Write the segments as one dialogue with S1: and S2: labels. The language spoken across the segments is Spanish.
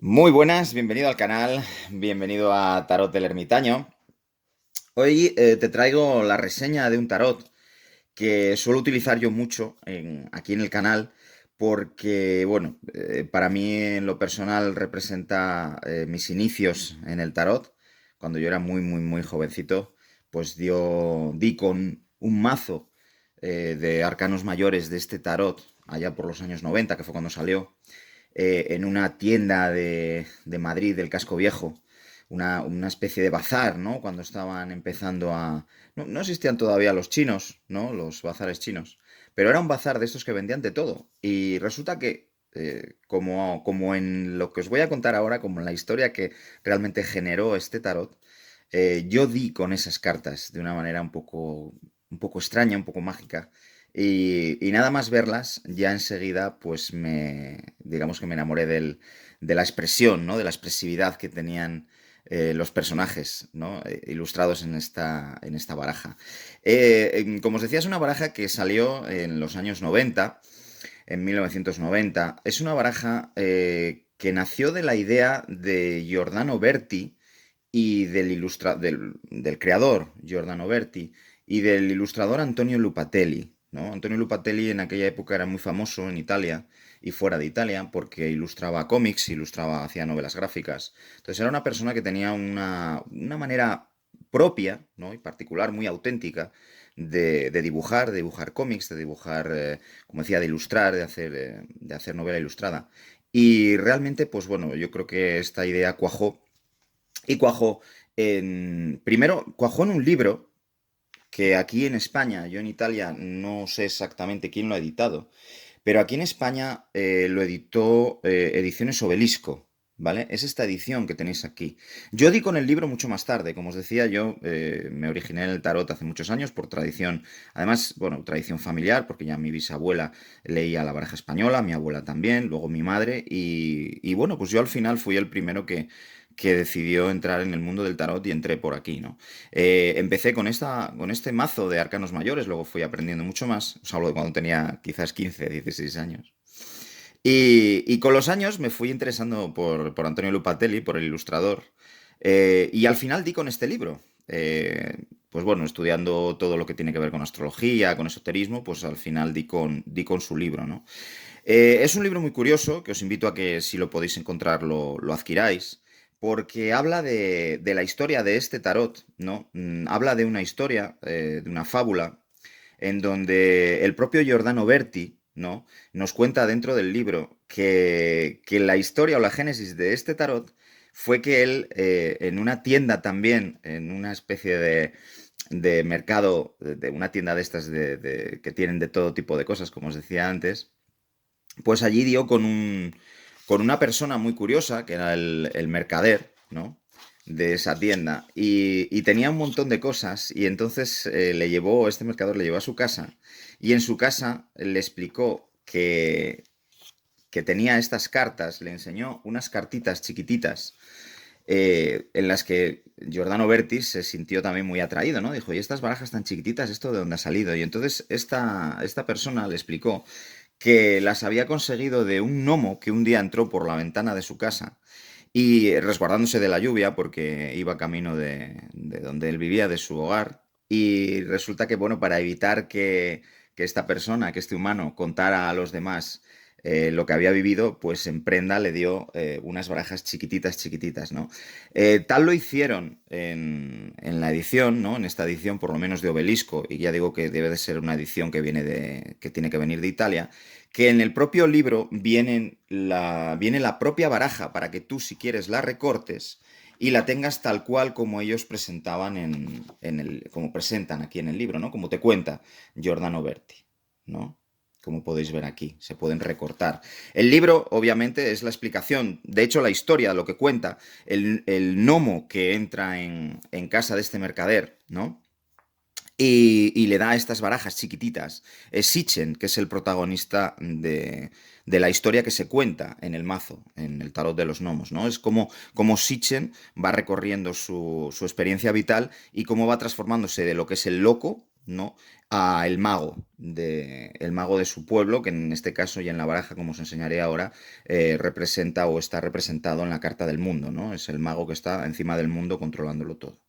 S1: Muy buenas, bienvenido al canal, bienvenido a Tarot del Ermitaño. Hoy te traigo la reseña de un tarot que suelo utilizar yo mucho aquí en el canal porque, bueno, para mí en lo personal representa mis inicios en el tarot. Cuando yo era muy jovencito, pues di con un mazo de arcanos mayores de este tarot allá por los años 90, que fue cuando salió en una tienda de Madrid, del Casco Viejo, una especie de bazar, ¿no? Cuando estaban empezando a... No existían todavía los chinos, ¿no? Los bazares chinos. Pero era un bazar de estos que vendían de todo. Y resulta que, como en lo que os voy a contar ahora, como en la historia que realmente generó este tarot, yo di con esas cartas de una manera un poco extraña, un poco mágica. Y nada más verlas, ya enseguida, pues digamos que me enamoré de la expresión, ¿no? De la expresividad que tenían los personajes, ¿no? Ilustrados en esta baraja. Como os decía, es una baraja que salió en los años 90, en 1990. Es una baraja que nació de la idea de Giordano Berti y del creador Giordano Berti y del ilustrador Antonio Lupatelli, ¿no? Antonio Lupatelli en aquella época era muy famoso en Italia y fuera de Italia porque ilustraba cómics, hacía novelas gráficas. Entonces era una persona que tenía una manera propia, ¿no? Y particular, muy auténtica de dibujar cómics, de dibujar, como decía, de ilustrar, de hacer novela ilustrada. Y realmente, pues bueno, yo creo que esta idea cuajó y primero, cuajó en un libro que aquí en España, yo en Italia no sé exactamente quién lo ha editado, pero aquí en España lo editó Ediciones Obelisco, ¿vale? Es esta edición que tenéis aquí. Yo di con el libro mucho más tarde, como os decía, yo me originé en el tarot hace muchos años por tradición, además, bueno, tradición familiar, porque ya mi bisabuela leía la baraja española, mi abuela también, luego mi madre, y bueno, pues yo al final fui el primero que decidió entrar en el mundo del tarot y entré por aquí, ¿no? Empecé con este mazo de arcanos mayores, luego fui aprendiendo mucho más. Os hablo de cuando tenía quizás 15, 16 años. Y con los años me fui interesando por Antonio Lupatelli, por el ilustrador, y al final di con este libro. Pues bueno, estudiando todo lo que tiene que ver con astrología, con esoterismo, pues al final di con su libro, ¿no? Es un libro muy curioso que os invito a que si lo podéis encontrar lo adquiráis, porque habla de la historia de este tarot, ¿no? Habla de una historia, de una fábula, en donde el propio Giordano Berti, ¿no? Nos cuenta dentro del libro que la historia o la génesis de este tarot fue que él, en una tienda también, en una especie de mercado, de una tienda de estas que tienen de todo tipo de cosas, como os decía antes, pues allí dio con una persona muy curiosa, que era el mercader, ¿no? De esa tienda. Y tenía un montón de cosas. Y entonces este mercader le llevó a su casa. Y en su casa le explicó que tenía estas cartas. Le enseñó unas cartitas chiquititas en las que Giordano Berti se sintió también muy atraído, ¿no? Dijo, ¿y estas barajas tan chiquititas, esto de dónde ha salido? Y entonces esta persona le explicó que las había conseguido de un gnomo que un día entró por la ventana de su casa y resguardándose de la lluvia porque iba camino de donde él vivía, de su hogar. Y resulta que, bueno, para evitar que esta persona, que este humano, contara a los demás lo que había vivido, pues en prenda le dio unas barajas chiquititas, chiquititas, ¿no? Tal lo hicieron en la edición, ¿no? En esta edición, por lo menos de Obelisco, y ya digo que debe de ser una edición que tiene que venir de Italia, que en el propio libro viene la propia baraja para que tú, si quieres, la recortes y la tengas tal cual como ellos presentaban como presentan aquí en el libro, ¿no? Como te cuenta Giordano Berti, ¿no? Como podéis ver aquí, se pueden recortar. El libro, obviamente, es la explicación, de hecho, la historia, lo que cuenta, el gnomo que entra en casa de este mercader, ¿no? Y le da estas barajas chiquititas. Es Sitchen, que es el protagonista de la historia que se cuenta en el mazo, en el tarot de los gnomos, ¿no? Es como Sitchen va recorriendo su experiencia vital y cómo va transformándose de lo que es el loco, ¿no? A el mago de su pueblo, que en este caso y en la baraja, como os enseñaré ahora, representa o está representado en la carta del mundo, ¿no? Es el mago que está encima del mundo controlándolo todo,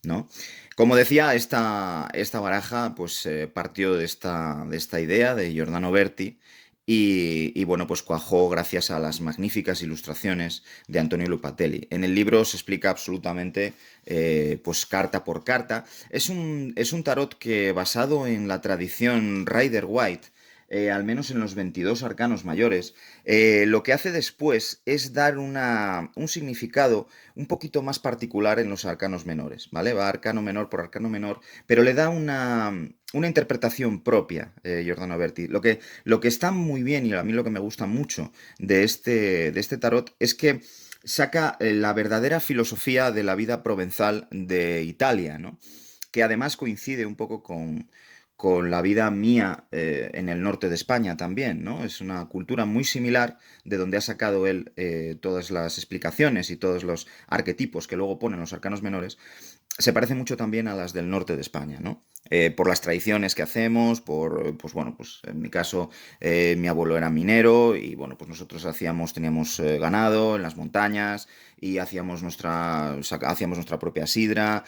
S1: ¿no? Como decía, esta baraja pues partió de esta idea de Giordano Berti y, bueno, pues cuajó gracias a las magníficas ilustraciones de Antonio Lupatelli. En el libro se explica absolutamente pues carta por carta. Es un tarot que, basado en la tradición Rider-Waite, al menos en los 22 arcanos mayores, lo que hace después es dar un significado un poquito más particular en los arcanos menores, ¿vale? Va arcano menor por arcano menor, pero le da una interpretación propia, Giordano Berti. Lo que está muy bien, y a mí lo que me gusta mucho de este tarot, es que saca la verdadera filosofía de la vida provenzal de Italia, ¿no? Que además coincide un poco con la vida mía en el norte de España también, ¿no? Es una cultura muy similar, de donde ha sacado él todas las explicaciones y todos los arquetipos que luego ponen los arcanos menores. Se parece mucho también a las del norte de España, ¿no? Por las tradiciones que hacemos, pues bueno, pues en mi caso, mi abuelo era minero y bueno, pues nosotros teníamos ganado en las montañas y hacíamos nuestra propia sidra,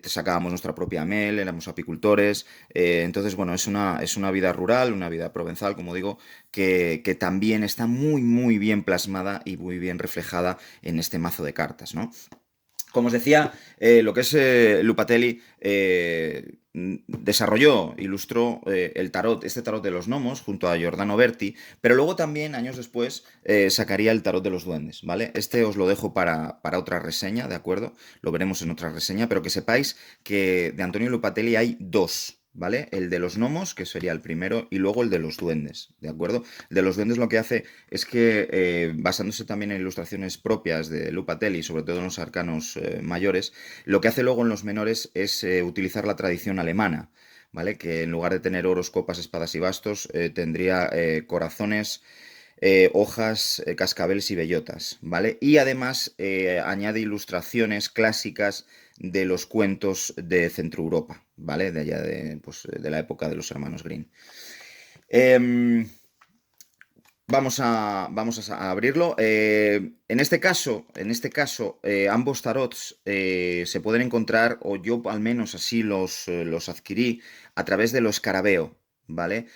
S1: sacábamos nuestra propia mel, éramos apicultores. Entonces, bueno, es una vida rural, una vida provenzal, como digo, que también está muy, muy bien plasmada y muy bien reflejada en este mazo de cartas, ¿no? Como os decía, lo que es Lupatelli desarrolló, ilustró este tarot de los gnomos junto a Giordano Berti, pero luego también, años después, sacaría el tarot de los duendes, ¿vale? Este os lo dejo para otra reseña, ¿de acuerdo? Lo veremos en otra reseña, pero que sepáis que de Antonio Lupatelli hay dos. ¿Vale? El de los gnomos, que sería el primero, y luego el de los duendes, ¿de acuerdo? El de los duendes lo que hace es que, basándose también en ilustraciones propias de Lupatelli, sobre todo en los arcanos mayores, lo que hace luego en los menores es utilizar la tradición alemana, ¿vale? Que en lugar de tener oros, copas, espadas y bastos, tendría corazones, hojas, cascabeles y bellotas, ¿vale? Y además añade ilustraciones clásicas de los cuentos de Centro Europa, ¿vale? De allá pues, de la época de los hermanos Grimm. Em, vamos a abrirlo. En este caso, ambos tarots se pueden encontrar, o yo al menos así los adquirí, a través de lo escarabeo, ¿vale?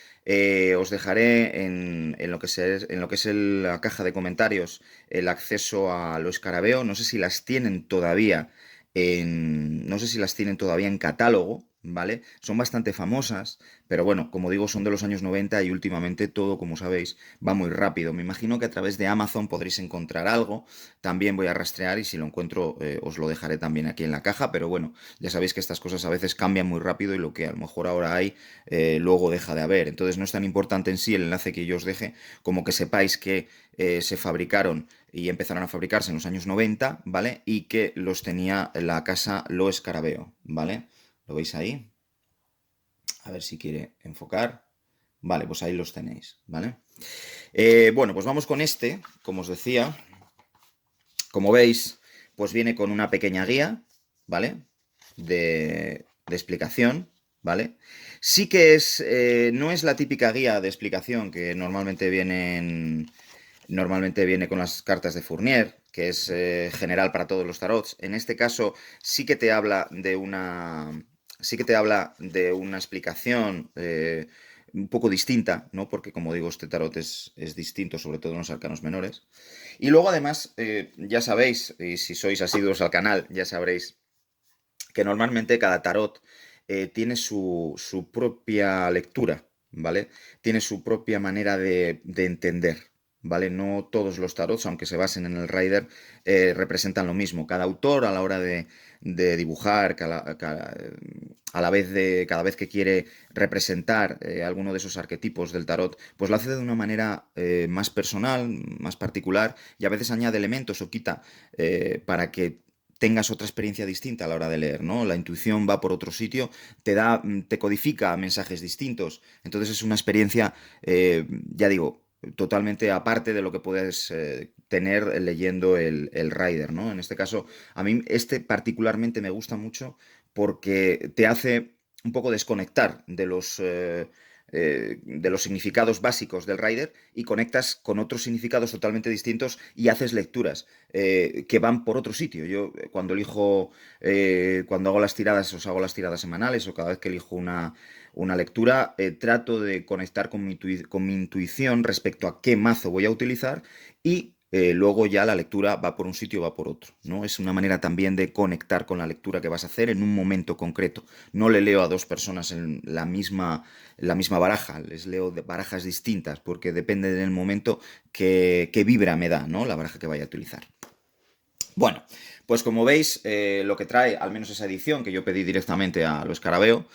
S1: Os dejaré en lo que es la caja de comentarios el acceso a lo escarabeo. No sé si las tienen todavía en catálogo, ¿vale? Son bastante famosas, pero bueno, como digo, son de los años 90 y últimamente todo, como sabéis, va muy rápido. Me imagino que a través de Amazon podréis encontrar algo. También voy a rastrear y si lo encuentro os lo dejaré también aquí en la caja. Pero bueno, ya sabéis que estas cosas a veces cambian muy rápido y lo que a lo mejor ahora hay, luego deja de haber. Entonces no es tan importante en sí el enlace que yo os deje, como que sepáis que se fabricaron y empezaron a fabricarse en los años 90, ¿vale? Y que los tenía la casa Lo Escarabeo, ¿vale? ¿Lo veis ahí? A ver si quiere enfocar. Vale, pues ahí los tenéis, ¿vale? Bueno, pues vamos con este, como os decía. Como veis, pues viene con una pequeña guía, ¿vale? De explicación, ¿vale? Sí que no es la típica guía de explicación que normalmente viene con las cartas de Fournier, que es general para todos los tarots. En este caso sí que te habla de una explicación un poco distinta, ¿no? Porque, como digo, este tarot es distinto, sobre todo en los arcanos menores. Y luego, además, ya sabéis, y si sois asiduos al canal, ya sabréis que normalmente cada tarot tiene su propia lectura, ¿vale? Tiene su propia manera de entender, ¿vale? No todos los tarots, aunque se basen en el Rider, representan lo mismo. Cada autor, a la hora de dibujar, a la vez cada vez que quiere representar alguno de esos arquetipos del tarot, pues lo hace de una manera más personal, más particular, y a veces añade elementos o quita para que tengas otra experiencia distinta a la hora de leer, ¿no? La intuición va por otro sitio, te codifica mensajes distintos. Entonces es una experiencia, ya digo, totalmente aparte de lo que puedes tener leyendo el Rider, ¿no? En este caso, a mí particularmente me gusta mucho porque te hace un poco desconectar de los significados básicos del rider y conectas con otros significados totalmente distintos y haces lecturas que van por otro sitio. Yo cuando elijo, cuando hago las tiradas, os hago las tiradas semanales o cada vez que elijo una lectura, trato de conectar con mi intuición respecto a qué mazo voy a utilizar y luego ya la lectura va por un sitio o va por otro, ¿no? Es una manera también de conectar con la lectura que vas a hacer en un momento concreto. No le leo a dos personas en la misma baraja, les leo de barajas distintas porque depende del momento que vibra me da, ¿no? La baraja que vaya a utilizar. Bueno, pues como veis, lo que trae, al menos esa edición que yo pedí directamente a Lo Escarabeo,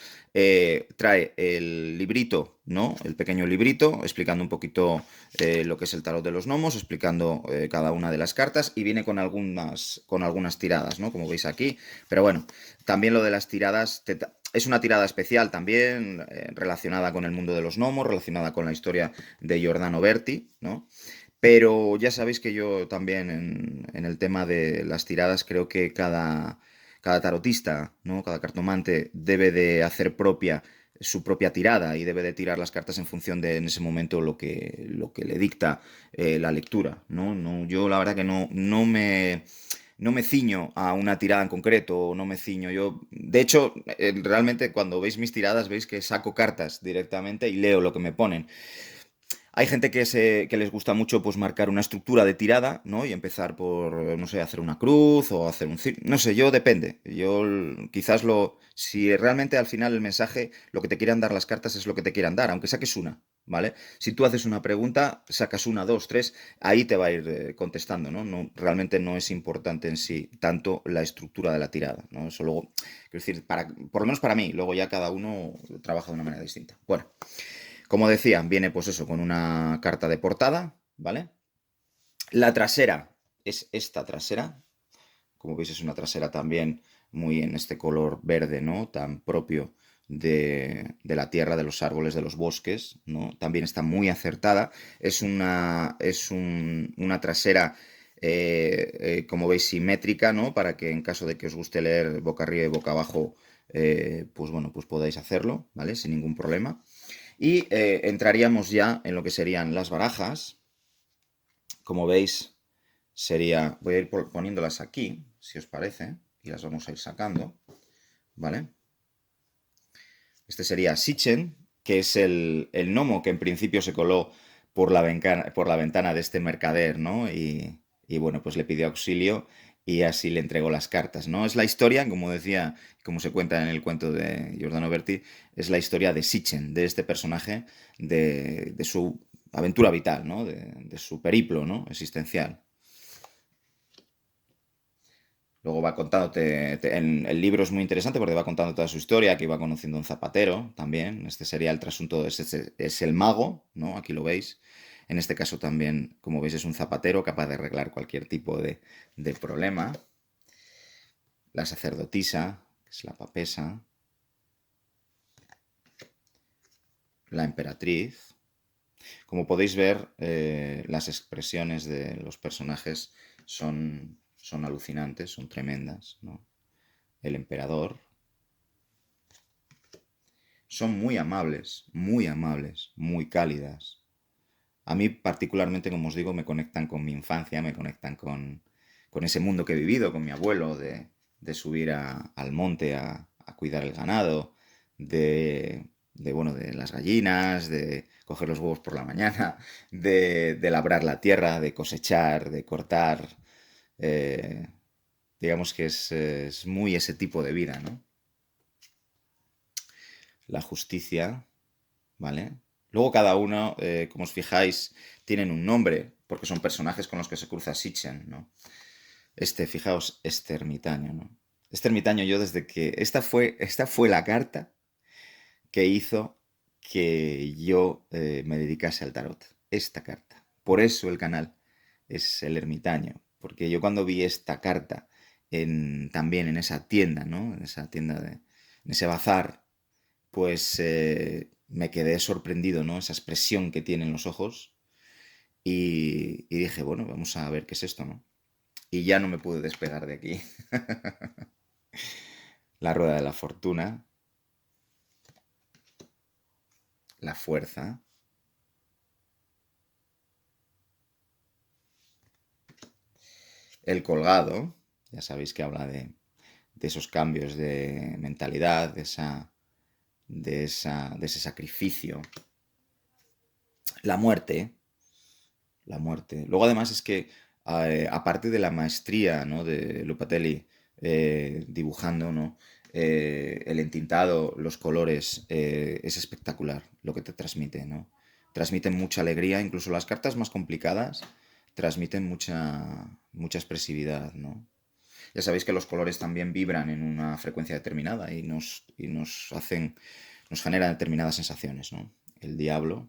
S1: trae el librito, ¿no? El pequeño librito, explicando un poquito lo que es el tarot de los gnomos, explicando cada una de las cartas y viene con algunas tiradas, ¿no? Como veis aquí. Pero bueno, también lo de las tiradas es una tirada especial también relacionada con el mundo de los gnomos, relacionada con la historia de Giordano Berti, ¿no? Pero ya sabéis que yo también en el tema de las tiradas creo que cada tarotista, ¿no? Cada cartomante debe de hacer propia su propia tirada y debe de tirar las cartas en función de en ese momento lo que le dicta la lectura, ¿no? Yo la verdad que no me ciño a una tirada en concreto, no me ciño. De hecho, realmente cuando veis mis tiradas veis que saco cartas directamente y leo lo que me ponen. Hay gente que les gusta mucho pues marcar una estructura de tirada, ¿no? Y empezar por, no sé, hacer una cruz o hacer un círculo. No sé, yo depende. Quizás si realmente al final el mensaje, lo que te quieran dar las cartas es lo que te quieran dar, aunque saques una, ¿vale? Si tú haces una pregunta, sacas una, dos, tres, ahí te va a ir contestando, ¿no? Realmente no es importante en sí tanto la estructura de la tirada, ¿no? Eso luego, quiero decir, por lo menos para mí, luego ya cada uno trabaja de una manera distinta. Bueno. Como decía, viene pues eso, con una carta de portada, ¿vale? La trasera es esta trasera. Como veis, es una trasera también muy en este color verde, ¿no? Tan propio de la tierra, de los árboles, de los bosques, ¿no? También está muy acertada. Es una trasera, como veis, simétrica, ¿no? Para que en caso de que os guste leer boca arriba y boca abajo, pues bueno, pues podáis hacerlo, ¿vale? Sin ningún problema. Y entraríamos ya en lo que serían las barajas. Como veis, voy a ir poniéndolas aquí, si os parece, y las vamos a ir sacando, ¿vale? Este sería Sitchen, que es el gnomo que en principio se coló por la ventana de este mercader, ¿no? Y bueno, pues le pidió auxilio y así le entregó las cartas, ¿no? Es la historia, como decía, como se cuenta en el cuento de Giordano Berti, es la historia de Sitchen, de este personaje, de su aventura vital, ¿no? De su periplo, ¿no? Existencial. Luego va contándote, el libro es muy interesante porque va contando toda su historia, que iba conociendo un zapatero también. Este sería el trasunto, es el mago, ¿no? Aquí lo veis. En este caso también, como veis, es un zapatero capaz de arreglar cualquier tipo de problema. La sacerdotisa, que es la papesa. La emperatriz. Como podéis ver, las expresiones de los personajes son alucinantes, son tremendas, ¿no? El emperador. Son muy amables, muy cálidas. A mí particularmente, como os digo, me conectan con mi infancia, me conectan con ese mundo que he vivido, con mi abuelo, de subir al monte a cuidar el ganado, bueno, de las gallinas, de coger los huevos por la mañana, de labrar la tierra, de cosechar, de cortar. eh, digamos que es muy ese tipo de vida, ¿no? La justicia. ¿Vale? Luego cada uno, como os fijáis, tienen un nombre, porque son personajes con los que se cruza Sitchen, ¿no? Fijaos, este ermitaño, ¿no? Este ermitaño yo desde que... Esta fue la carta que hizo que yo me dedicase al tarot. Esta carta. Por eso el canal es el ermitaño. Porque yo cuando vi esta carta también en esa tienda, ¿no? En esa tienda en ese bazar, pues me quedé sorprendido, ¿no? Esa expresión que tienen los ojos y dije, bueno, vamos a ver qué es esto, ¿no? Y ya no me pude despegar de aquí. La rueda de la fortuna. la fuerza. El colgado, ya sabéis que habla de esos cambios de mentalidad, de ese sacrificio. La muerte, la muerte. Luego además es que, aparte de la maestría, ¿no?, de Lupatelli, dibujando, ¿no?, el entintado, los colores, es espectacular lo que te transmite, ¿no? Transmiten mucha alegría, incluso las cartas más complicadas transmiten mucha expresividad, ¿no? Ya sabéis que los colores también vibran en una frecuencia determinada nos generan determinadas sensaciones, ¿no? El diablo,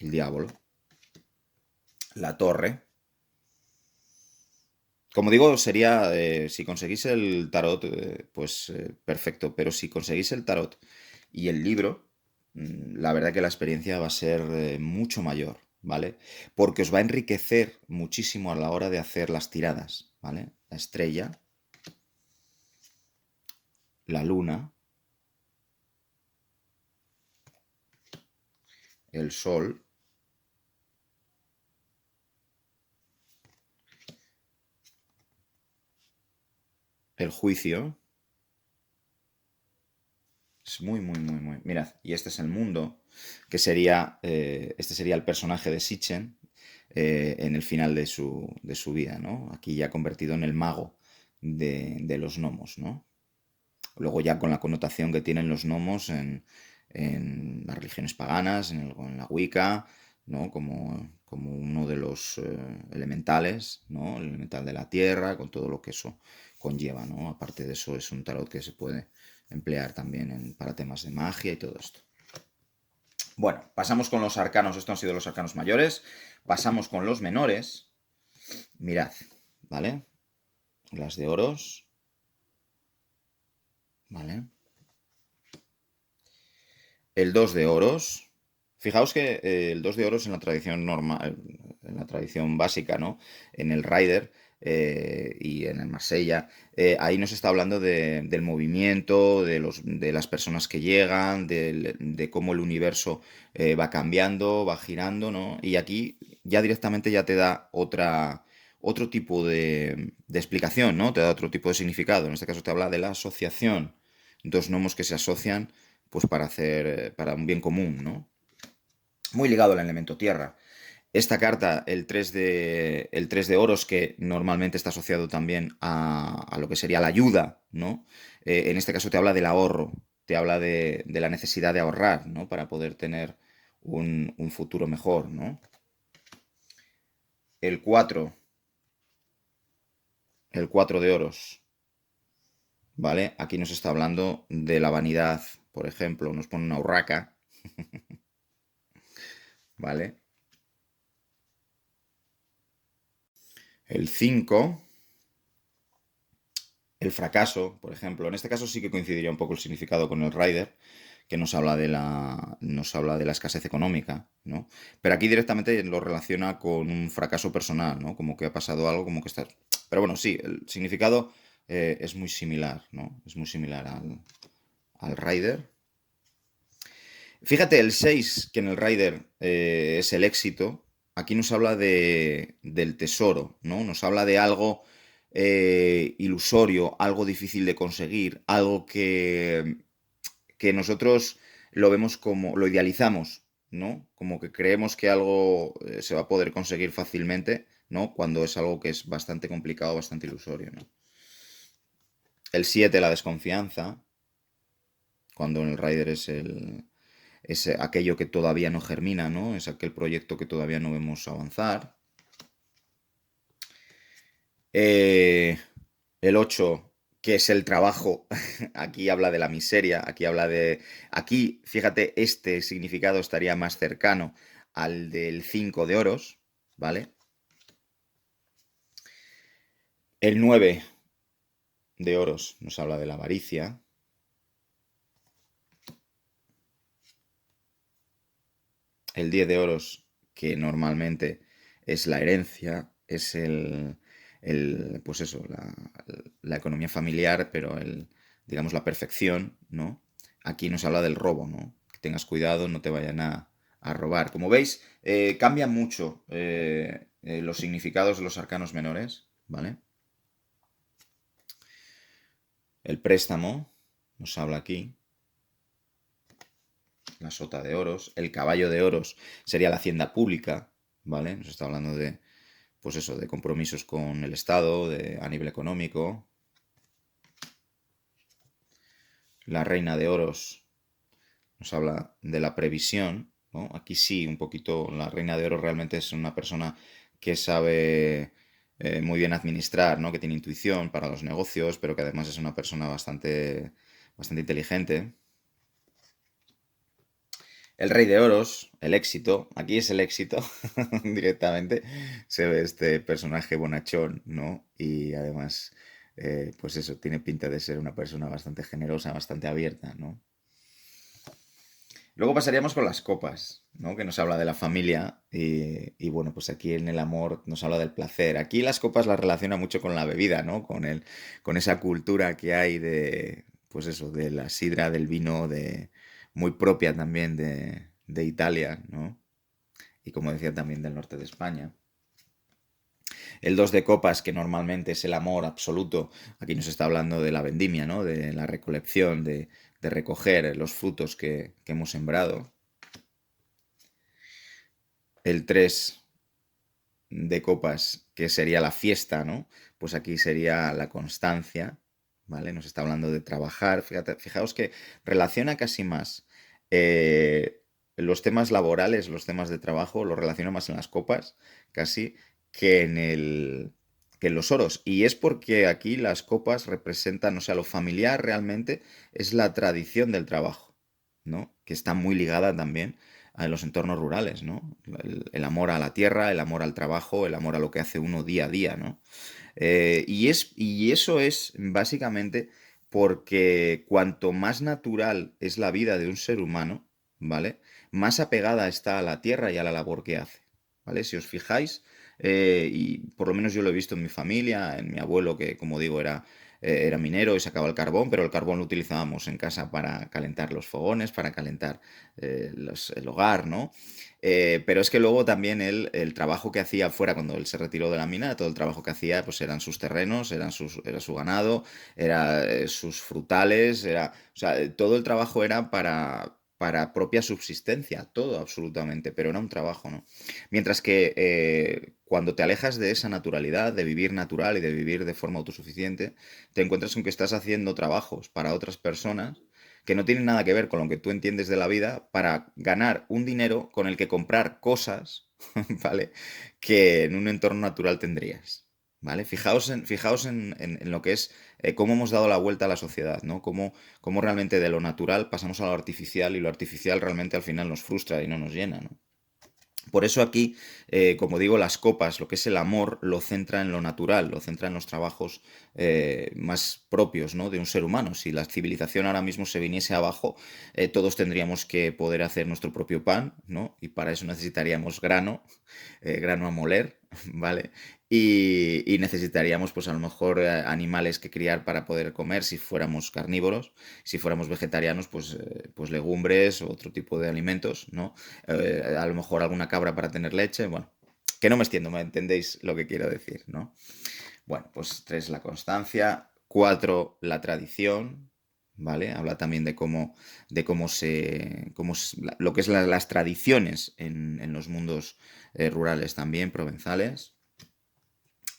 S1: el diablo, la torre. Como digo, sería, si conseguís el tarot, pues perfecto, pero si conseguís el tarot y el libro, la verdad que la experiencia va a ser mucho mayor, ¿vale? Porque os va a enriquecer muchísimo a la hora de hacer las tiradas, ¿vale? La estrella, la luna, el sol, el juicio. Es muy, muy, muy, muy. Mirad, y este es el mundo, que sería, este sería el personaje de Sitchen en el final de su vida, ¿no? Aquí ya convertido en el mago de los gnomos, ¿no? Luego ya con la connotación que tienen los gnomos en las religiones paganas, en la Wicca, ¿no? Como uno de los elementales, ¿no? El elemental de la tierra, con todo lo que eso conlleva, ¿no? Aparte de eso, es un tarot que se puede emplear también para temas de magia y todo esto. Bueno, pasamos con los arcanos. Estos han sido los arcanos mayores. Pasamos con los menores. Mirad, ¿vale? Las de oros. ¿Vale? El 2 de oros. Fijaos que el 2 de oros en la tradición normal, en la tradición básica, ¿no? En el Rider y en el Marsella, ahí nos está hablando del movimiento, de las personas que llegan, de cómo el universo va cambiando, va girando, ¿no? Y aquí ya directamente ya te da otro tipo de explicación, ¿no? Te da otro tipo de significado. En este caso te habla de la asociación. Dos gnomos que se asocian pues para hacer, para un bien común, ¿no? Muy ligado al elemento tierra. Esta carta, el 3 de oros, que normalmente está asociado también a lo que sería la ayuda, ¿no? En este caso te habla del ahorro, te habla de la necesidad de ahorrar, ¿no? Para poder tener un futuro mejor, ¿no? El 4, el 4 de oros, ¿vale? Aquí nos está hablando de la vanidad, por ejemplo, nos pone una urraca, ¿vale? El 5, el fracaso, por ejemplo. En este caso sí que coincidiría un poco el significado con el Rider, que nos habla de la escasez económica, ¿no? Pero aquí directamente lo relaciona con un fracaso personal, ¿no? Como que ha pasado algo, como que está. Pero bueno, sí, el significado es muy similar, ¿no? Es muy similar al Rider. Fíjate, el 6 que en el Rider es el éxito, aquí nos habla del tesoro, ¿no? Nos habla de algo ilusorio, algo difícil de conseguir, algo que nosotros lo vemos como, lo idealizamos, ¿no? Como que creemos que algo se va a poder conseguir fácilmente, ¿no? Cuando es algo que es bastante complicado, bastante ilusorio, ¿no? El 7 la desconfianza, cuando en el Rider es aquello que todavía no germina, ¿no? Es aquel proyecto que todavía no vemos avanzar. Eh, el 8 que es el trabajo, aquí habla de la miseria, aquí habla de... Aquí, fíjate, este significado estaría más cercano al del 5 de oros, ¿vale? El 9 de oros nos habla de la avaricia. El 10 de oros, que normalmente es la herencia, es pues eso, la economía familiar, pero digamos la perfección, ¿no? Aquí nos habla del robo, ¿no? tengas cuidado, no te vayan a robar. Como veis, cambian mucho los significados de los arcanos menores, ¿vale? El préstamo nos habla aquí, la sota de oros, el caballo de oros sería la hacienda pública, ¿vale? Nos está hablando de, pues eso, de compromisos con el Estado, a nivel económico. La reina de oros nos habla de la previsión, ¿no? Aquí sí, un poquito, la reina de oros realmente es una persona que sabe muy bien administrar, ¿no? Que tiene intuición para los negocios, pero que además es una persona bastante inteligente. El rey de oros, el éxito, aquí es el éxito directamente. Se ve este personaje bonachón, ¿no? Y además, pues eso, tiene pinta de ser una persona bastante generosa, bastante abierta, ¿no? Luego pasaríamos con las copas, ¿no? Que nos habla de la familia y bueno, pues aquí en el amor nos habla del placer. Aquí las copas las relaciona mucho con la bebida, ¿no? Con esa cultura que hay de, pues eso, de la sidra, del vino, muy propia también de Italia, ¿no? Y como decía también del norte de España. El 2 de copas, que normalmente es el amor absoluto, aquí nos está hablando de la vendimia, ¿no? De la recolección, de recoger los frutos que hemos sembrado. El 3 de copas, que sería la fiesta, ¿no? Pues aquí sería la constancia, ¿vale? Nos está hablando de trabajar. Fijaos que relaciona casi más los temas laborales, los temas de trabajo, los relaciona más en las copas, casi, que que en los oros. Y es porque aquí las copas representan, o sea, lo familiar realmente es la tradición del trabajo, ¿no? Que está muy ligada también a los entornos rurales, ¿no? El amor a la tierra, el amor al trabajo, el amor a lo que hace uno día a día, ¿no? Y eso es básicamente porque cuanto más natural es la vida de un ser humano, ¿vale? Más apegada está a la tierra y a la labor que hace, ¿vale? Si os fijáis, y por lo menos yo lo he visto en mi familia, en mi abuelo, que como digo era minero y sacaba el carbón, pero el carbón lo utilizábamos en casa para calentar los fogones, para calentar el hogar, ¿no? Pero es que luego también el trabajo que hacía fuera cuando él se retiró de la mina, todo el trabajo que hacía, pues eran sus terrenos, era su ganado, era sus frutales, o sea, todo el trabajo era para propia subsistencia, todo absolutamente, pero era un trabajo, ¿no? Mientras que cuando te alejas de esa naturalidad, de vivir natural y de vivir de forma autosuficiente, te encuentras con que estás haciendo trabajos para otras personas que no tienen nada que ver con lo que tú entiendes de la vida para ganar un dinero con el que comprar cosas, ¿vale? Que en un entorno natural tendrías, ¿vale? Fijaos en lo que es cómo hemos dado la vuelta a la sociedad, ¿no? Cómo realmente de lo natural pasamos a lo artificial y lo artificial realmente al final nos frustra y no nos llena, ¿no? Por eso aquí, como digo, las copas, lo que es el amor, lo centra en lo natural, lo centra en los trabajos más propios, ¿no? De un ser humano. Si la civilización ahora mismo se viniese abajo, todos tendríamos que poder hacer nuestro propio pan, ¿no? Y para eso necesitaríamos grano a moler, ¿vale? Y necesitaríamos, pues a lo mejor, animales que criar para poder comer si fuéramos carnívoros. Si fuéramos vegetarianos, pues legumbres o otro tipo de alimentos, ¿no? A lo mejor alguna cabra para tener leche, bueno, que no me extiendo, me entendéis lo que quiero decir, ¿no? Bueno, pues 3 la constancia, 4 la tradición, ¿vale? Habla también lo que es las tradiciones en los mundos rurales también, provenzales.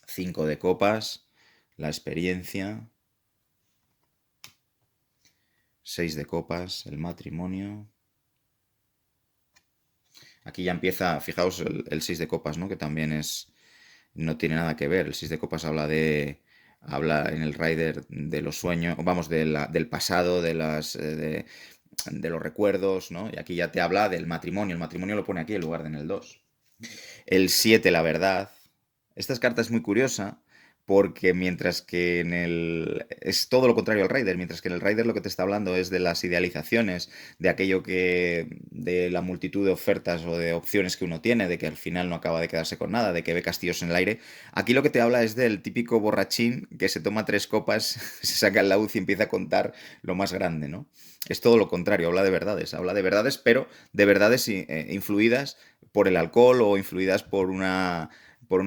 S1: 5 de copas, la experiencia. 6 de copas, el matrimonio. Aquí ya empieza, fijaos, el 6 de copas, ¿no? Que también no tiene nada que ver. El 6 de copas habla en el Rider de los sueños, vamos, del pasado, de los recuerdos, ¿no? Y aquí ya te habla del matrimonio. El matrimonio lo pone aquí en lugar de en el 2. El 7 la verdad. Esta carta es muy curiosa porque mientras que en el... es todo lo contrario al Rider, mientras que en el Rider lo que te está hablando es de las idealizaciones, de aquello que... de la multitud de ofertas o de opciones que uno tiene, de que al final no acaba de quedarse con nada, de que ve castillos en el aire. Aquí lo que te habla es del típico borrachín que se toma 3 copas, se saca el laúd y empieza a contar lo más grande, ¿no? Es todo lo contrario, habla de verdades, pero de verdades influidas por el alcohol o influidas por una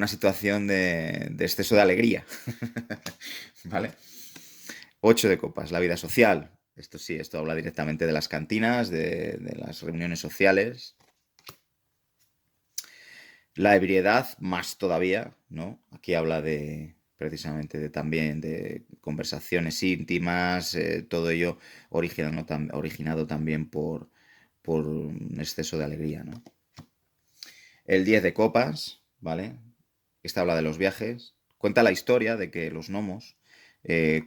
S1: situación de exceso de alegría, ¿vale? 8 de copas, la vida social. Esto sí, esto habla directamente de las cantinas, de las reuniones sociales. La ebriedad, más todavía, ¿no? Aquí habla de precisamente de también de conversaciones íntimas, todo ello originado también por un exceso de alegría, ¿no? El 10 de copas, ¿vale? Esta habla de los viajes. Cuenta la historia de que los gnomos,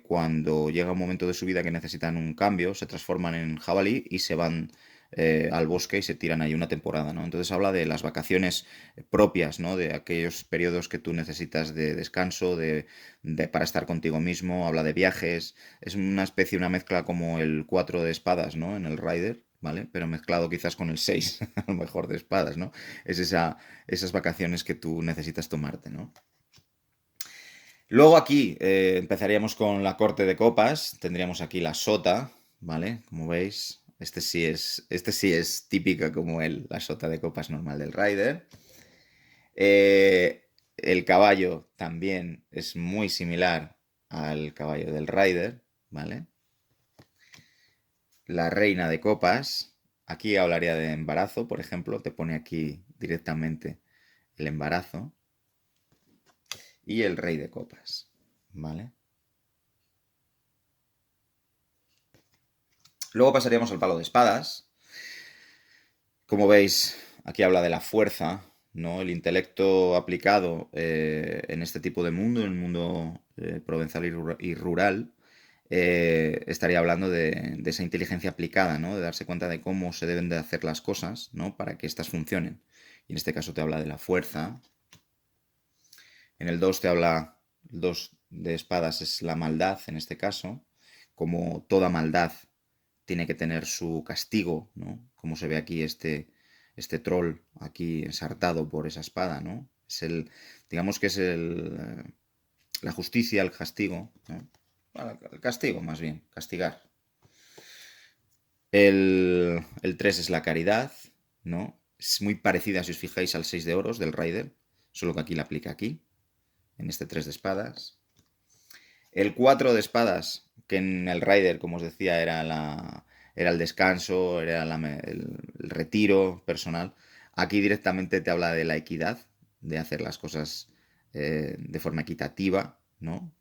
S1: cuando llega un momento de su vida que necesitan un cambio, se transforman en jabalí y se van al bosque y se tiran ahí una temporada, ¿no? Entonces habla de las vacaciones propias, ¿no? De aquellos periodos que tú necesitas de descanso, para estar contigo mismo. Habla de viajes. Es una especie, una mezcla como el 4 de espadas, ¿no? En el Rider, ¿vale? Pero mezclado quizás con el 6 a lo mejor de espadas, ¿no? Es esas vacaciones que tú necesitas tomarte, ¿no? Luego aquí empezaríamos con la corte de copas. Tendríamos aquí la sota, ¿vale? Como veis, este sí es típica como la sota de copas normal del Rider. El caballo también es muy similar al caballo del Rider, ¿vale? La reina de copas. Aquí hablaría de embarazo, por ejemplo. Te pone aquí directamente el embarazo. Y el rey de copas, ¿vale? Luego pasaríamos al palo de espadas. Como veis, aquí habla de la fuerza, ¿no? El intelecto aplicado en este tipo de mundo, en el mundo provenzal y rural, estaría hablando de esa inteligencia aplicada, ¿no? De darse cuenta de cómo se deben de hacer las cosas, ¿no? Para que éstas funcionen. Y en este caso te habla de la fuerza. En el 2 te habla, el 2 de espadas es la maldad, en este caso. Como toda maldad tiene que tener su castigo, ¿no? Como se ve aquí este troll aquí ensartado por esa espada, ¿no? Digamos que es la justicia, el castigo, ¿no? Bueno, el castigo más bien, castigar. El 3 es la caridad, ¿no? Es muy parecida, si os fijáis, al 6 de oros del Rider, solo que aquí la aplica aquí, en este 3 de espadas. El 4 de espadas, que en el Rider, como os decía, era el descanso, era el retiro personal. Aquí directamente te habla de la equidad, de hacer las cosas de forma equitativa, ¿no?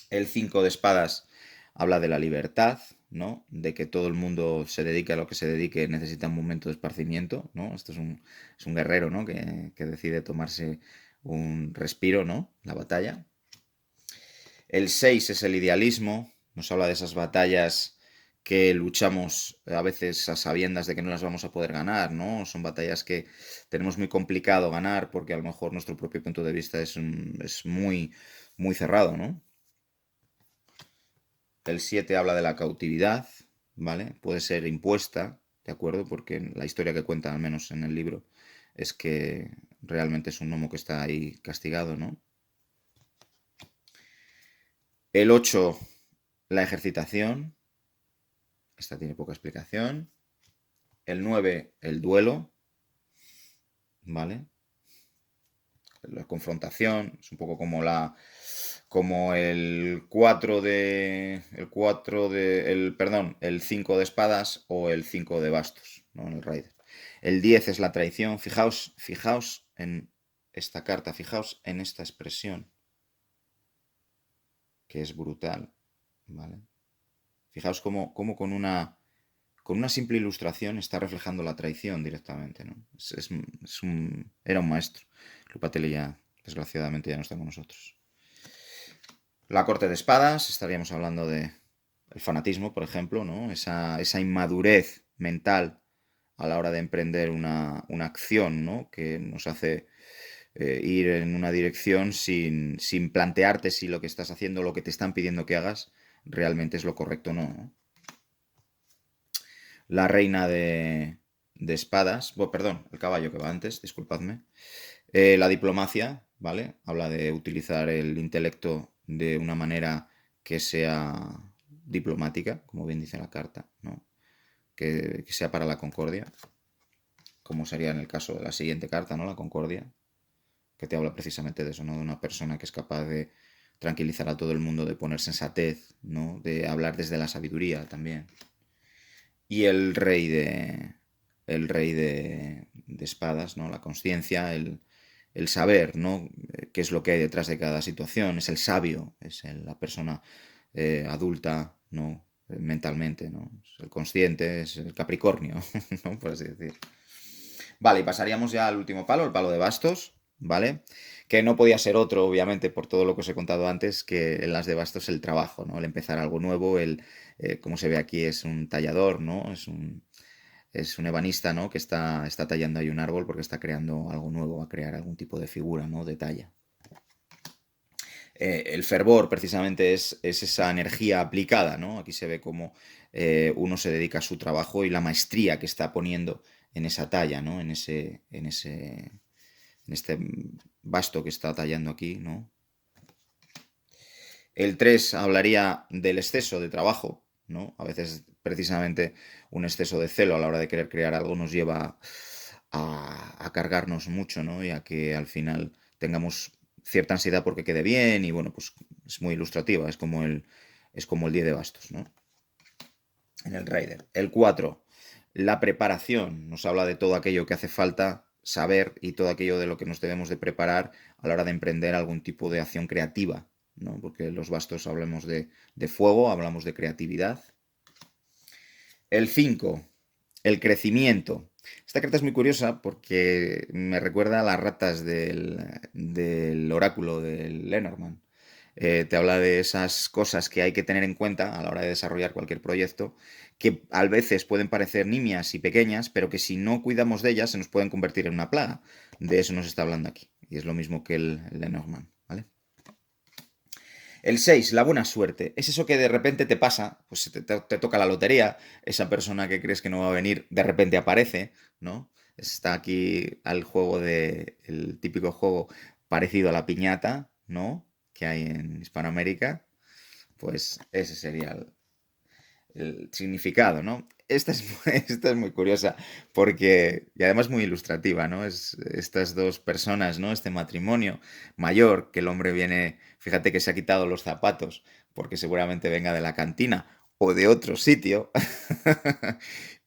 S1: El 5 de espadas habla de la libertad, ¿no? De que todo el mundo se dedique a lo que se dedique, necesita un momento de esparcimiento, ¿no? Esto es un guerrero, ¿no? Que decide tomarse un respiro, ¿no? La batalla. El 6 es el idealismo, nos habla de esas batallas que luchamos a veces a sabiendas de que no las vamos a poder ganar, ¿no? Son batallas que tenemos muy complicado ganar porque a lo mejor nuestro propio punto de vista es muy, muy cerrado, ¿no? El 7 habla de la cautividad, ¿vale? Puede ser impuesta, ¿de acuerdo? Porque la historia que cuenta, al menos en el libro, es que realmente es un gnomo que está ahí castigado, ¿no? El 8 la ejercitación. Esta tiene poca explicación. El 9 el duelo, ¿vale? La confrontación, es un poco como el 5 de espadas o el 5 de bastos, ¿no? En el Raider. El 10 es la traición. Fijaos en esta carta, fijaos en esta expresión, que es brutal, ¿vale? Fijaos cómo con una simple ilustración está reflejando la traición directamente, ¿no? Era un maestro. Lupatelli ya, desgraciadamente, ya no está con nosotros. La corte de espadas, estaríamos hablando de el fanatismo, por ejemplo, ¿no? Esa inmadurez mental a la hora de emprender una acción, ¿no? Que nos hace ir en una dirección sin plantearte si lo que estás haciendo, lo que te están pidiendo que hagas, realmente es lo correcto o no, ¿no? La reina de espadas, bueno, perdón, el caballo que va antes, disculpadme. La diplomacia, ¿vale? Habla de utilizar el intelecto de una manera que sea diplomática, como bien dice la carta, ¿no? Que sea para la concordia, como sería en el caso de la siguiente carta, ¿no? La concordia, que te habla precisamente de eso, ¿no? De una persona que es capaz de tranquilizar a todo el mundo, de poner sensatez, ¿no? De hablar desde la sabiduría también. Y el rey de espadas, ¿no? La conciencia, el saber, ¿no? Qué es lo que hay detrás de cada situación, es el sabio, la persona adulta, ¿no? Mentalmente, ¿no? Es el consciente, es el Capricornio, ¿no? Por así decir. Vale, y pasaríamos ya al último palo, el palo de bastos, ¿vale? Que no podía ser otro, obviamente, por todo lo que os he contado antes, que en las de bastos el trabajo, ¿no? El empezar algo nuevo, como se ve aquí, es un tallador, ¿no? Es un ebanista, ¿no? Que está tallando ahí un árbol porque está creando algo nuevo, va a crear algún tipo de figura, ¿no? De talla. El fervor, precisamente, es esa energía aplicada, ¿no? Aquí se ve cómo uno se dedica a su trabajo y la maestría que está poniendo en esa talla, ¿no? En este basto que está tallando aquí, ¿no? El 3 hablaría del exceso de trabajo, ¿no? A veces precisamente un exceso de celo a la hora de querer crear algo nos lleva a cargarnos mucho, ¿no? Y a que al final tengamos cierta ansiedad porque quede bien y bueno, pues es muy ilustrativa, es como el 10 de bastos, ¿no? En el Rider. El 4, la preparación, nos habla de todo aquello que hace falta saber y todo aquello de lo que nos debemos de preparar a la hora de emprender algún tipo de acción creativa, ¿no? Porque los bastos hablamos de fuego, hablamos de creatividad. El 5, el crecimiento. Esta carta es muy curiosa porque me recuerda a las ratas del oráculo de Lenormand. Te habla de esas cosas que hay que tener en cuenta a la hora de desarrollar cualquier proyecto, que a veces pueden parecer nimias y pequeñas, pero que si no cuidamos de ellas se nos pueden convertir en una plaga. De eso nos está hablando aquí. Y es lo mismo que el Lenormand, ¿vale? El 6, la buena suerte. Es eso que de repente te pasa, pues te toca la lotería, esa persona que crees que no va a venir, de repente aparece, ¿no? Está aquí el típico juego parecido a la piñata, ¿no? Que hay en Hispanoamérica. Pues ese sería el significado, ¿no? Esta es muy curiosa porque, y además muy ilustrativa, ¿no? Es estas dos personas, ¿no? Este matrimonio mayor, que el hombre viene, fíjate que se ha quitado los zapatos porque seguramente venga de la cantina o de otro sitio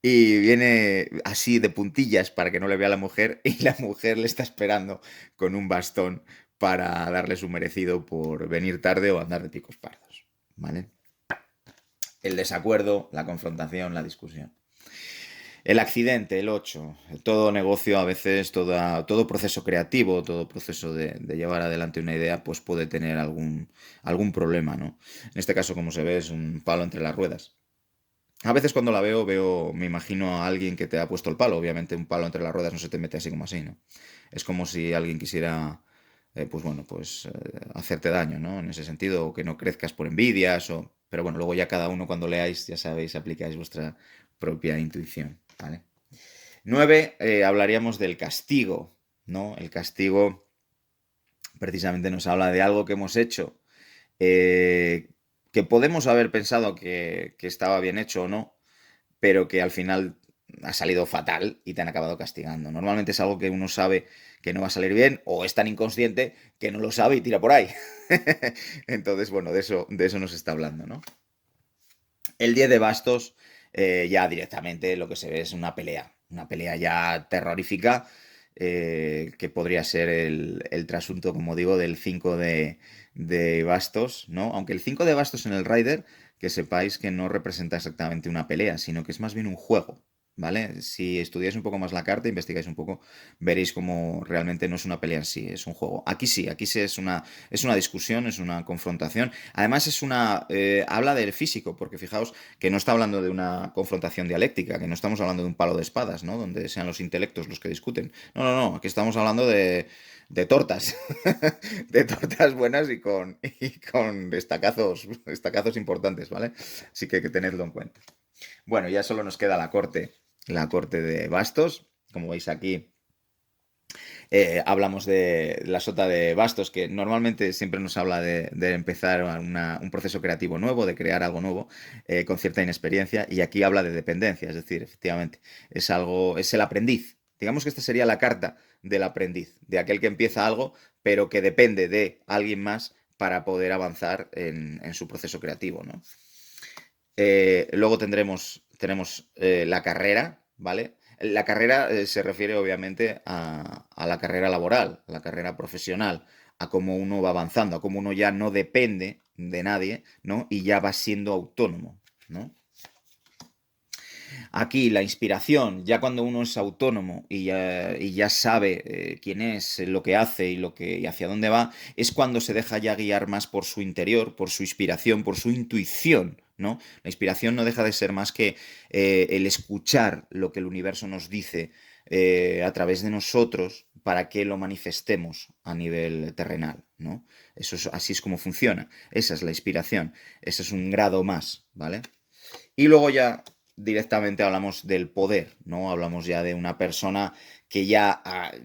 S1: y viene así de puntillas para que no le vea la mujer y la mujer le está esperando con un bastón para darle su merecido por venir tarde o andar de picos pardos, ¿vale? El desacuerdo, la confrontación, la discusión. El accidente, el 8. Todo negocio, a veces, todo proceso creativo, todo proceso de llevar adelante una idea, pues puede tener algún problema, ¿no? En este caso, como se ve, es un palo entre las ruedas. A veces cuando la me imagino a alguien que te ha puesto el palo. Obviamente un palo entre las ruedas no se te mete así como así, ¿no? Es como si alguien quisiera, pues bueno, pues hacerte daño, ¿no? En ese sentido, o que no crezcas por envidias, o... Pero bueno, luego ya cada uno cuando leáis, ya sabéis, aplicáis vuestra propia intuición, ¿vale? 9, hablaríamos del castigo, ¿no? El castigo precisamente nos habla de algo que hemos hecho, eh, que podemos haber pensado que estaba bien hecho o no, pero que al final ha salido fatal y te han acabado castigando. Normalmente es algo que uno sabe que no va a salir bien o es tan inconsciente que no lo sabe y tira por ahí. Entonces, bueno, de eso nos está hablando, ¿no? El 10 de bastos, ya directamente lo que se ve es una pelea ya terrorífica, que podría ser el trasunto, como digo, del 5 de bastos, ¿no? Aunque el 5 de bastos en el Rider, que sepáis que no representa exactamente una pelea, sino que es más bien un juego, ¿vale? Si estudiáis un poco más la carta, investigáis un poco, veréis cómo realmente no es una pelea en sí, es un juego. Aquí sí, aquí sí es una discusión, es una confrontación. Además habla del físico, porque fijaos que no está hablando de una confrontación dialéctica, que no estamos hablando de un palo de espadas, ¿no? Donde sean los intelectos los que discuten. No, no, no, aquí estamos hablando de tortas, de tortas buenas y con estacazos importantes, ¿vale? Así que tenedlo en cuenta. Bueno, ya solo nos queda la corte de bastos. Como veis aquí, hablamos de la sota de bastos, que normalmente siempre nos habla de empezar un proceso creativo nuevo, de crear algo nuevo, con cierta inexperiencia, y aquí habla de dependencia, es decir, efectivamente, es el aprendiz. Digamos que esta sería la carta del aprendiz, de aquel que empieza algo, pero que depende de alguien más para poder avanzar en su proceso creativo, ¿no? Luego tenemos la carrera, ¿vale? La carrera se refiere obviamente a la carrera laboral, a la carrera profesional, a cómo uno va avanzando, a cómo uno ya no depende de nadie, ¿no? Y ya va siendo autónomo, ¿no? Aquí la inspiración, ya cuando uno es autónomo y ya sabe quién es, lo que hace y hacia dónde va, es cuando se deja ya guiar más por su interior, por su inspiración, por su intuición, ¿no? La inspiración no deja de ser más que el escuchar lo que el universo nos dice a través de nosotros para que lo manifestemos a nivel terrenal, ¿no? Así es como funciona. Esa es la inspiración. Ese es un grado más, ¿vale? Y luego ya directamente hablamos del poder, ¿no? Hablamos ya de una persona que ya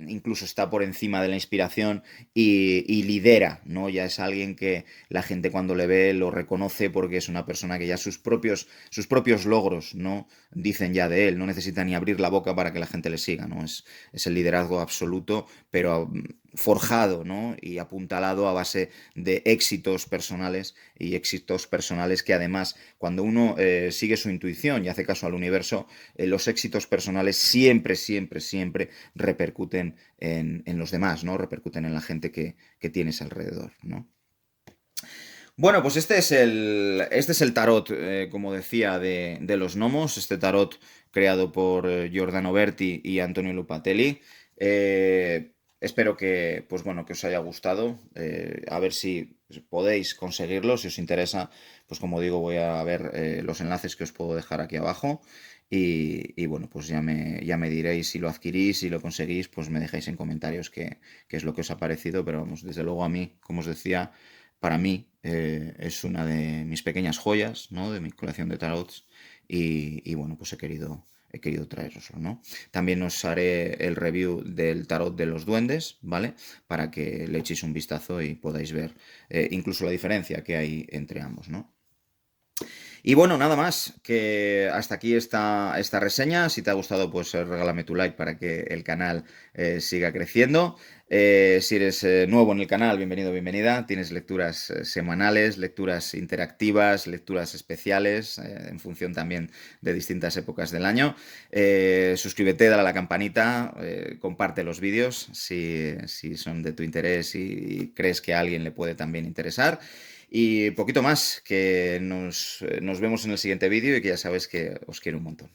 S1: incluso está por encima de la inspiración y lidera, ¿no? Ya es alguien que la gente cuando le ve lo reconoce porque es una persona que ya sus propios logros, ¿no? Dicen ya de él, no necesita ni abrir la boca para que la gente le siga, ¿no? Es el liderazgo absoluto, pero forjado, ¿no? Y apuntalado a base de éxitos personales que además cuando uno sigue su intuición y hace caso al universo, los éxitos personales siempre, siempre, siempre repercuten en los demás, ¿no? Repercuten en la gente que tienes alrededor, ¿no? Bueno, pues este es el tarot, como decía, de los gnomos, este tarot creado por Giordano Berti y Antonio Lupatelli. Espero que, pues bueno, que os haya gustado. A ver si podéis conseguirlo, si os interesa, pues como digo, voy a ver los enlaces que os puedo dejar aquí abajo. Y bueno, pues ya me diréis si lo adquirís, si lo conseguís, pues me dejáis en comentarios qué es lo que os ha parecido. Pero vamos, desde luego a mí, como os decía, para mí es una de mis pequeñas joyas, ¿no? De mi colección de tarots y bueno, pues he querido traeroslo, ¿no? También os haré el review del tarot de los duendes, ¿vale? Para que le echéis un vistazo y podáis ver incluso la diferencia que hay entre ambos, ¿no? Y bueno, nada más, que hasta aquí esta reseña. Si te ha gustado, pues regálame tu like para que el canal siga creciendo. Si eres nuevo en el canal, bienvenido, bienvenida. Tienes lecturas semanales, lecturas interactivas, lecturas especiales, en función también de distintas épocas del año. Suscríbete, dale a la campanita, comparte los vídeos si son de tu interés y crees que a alguien le puede también interesar. Y poquito más, que nos vemos en el siguiente vídeo y que ya sabes que os quiero un montón.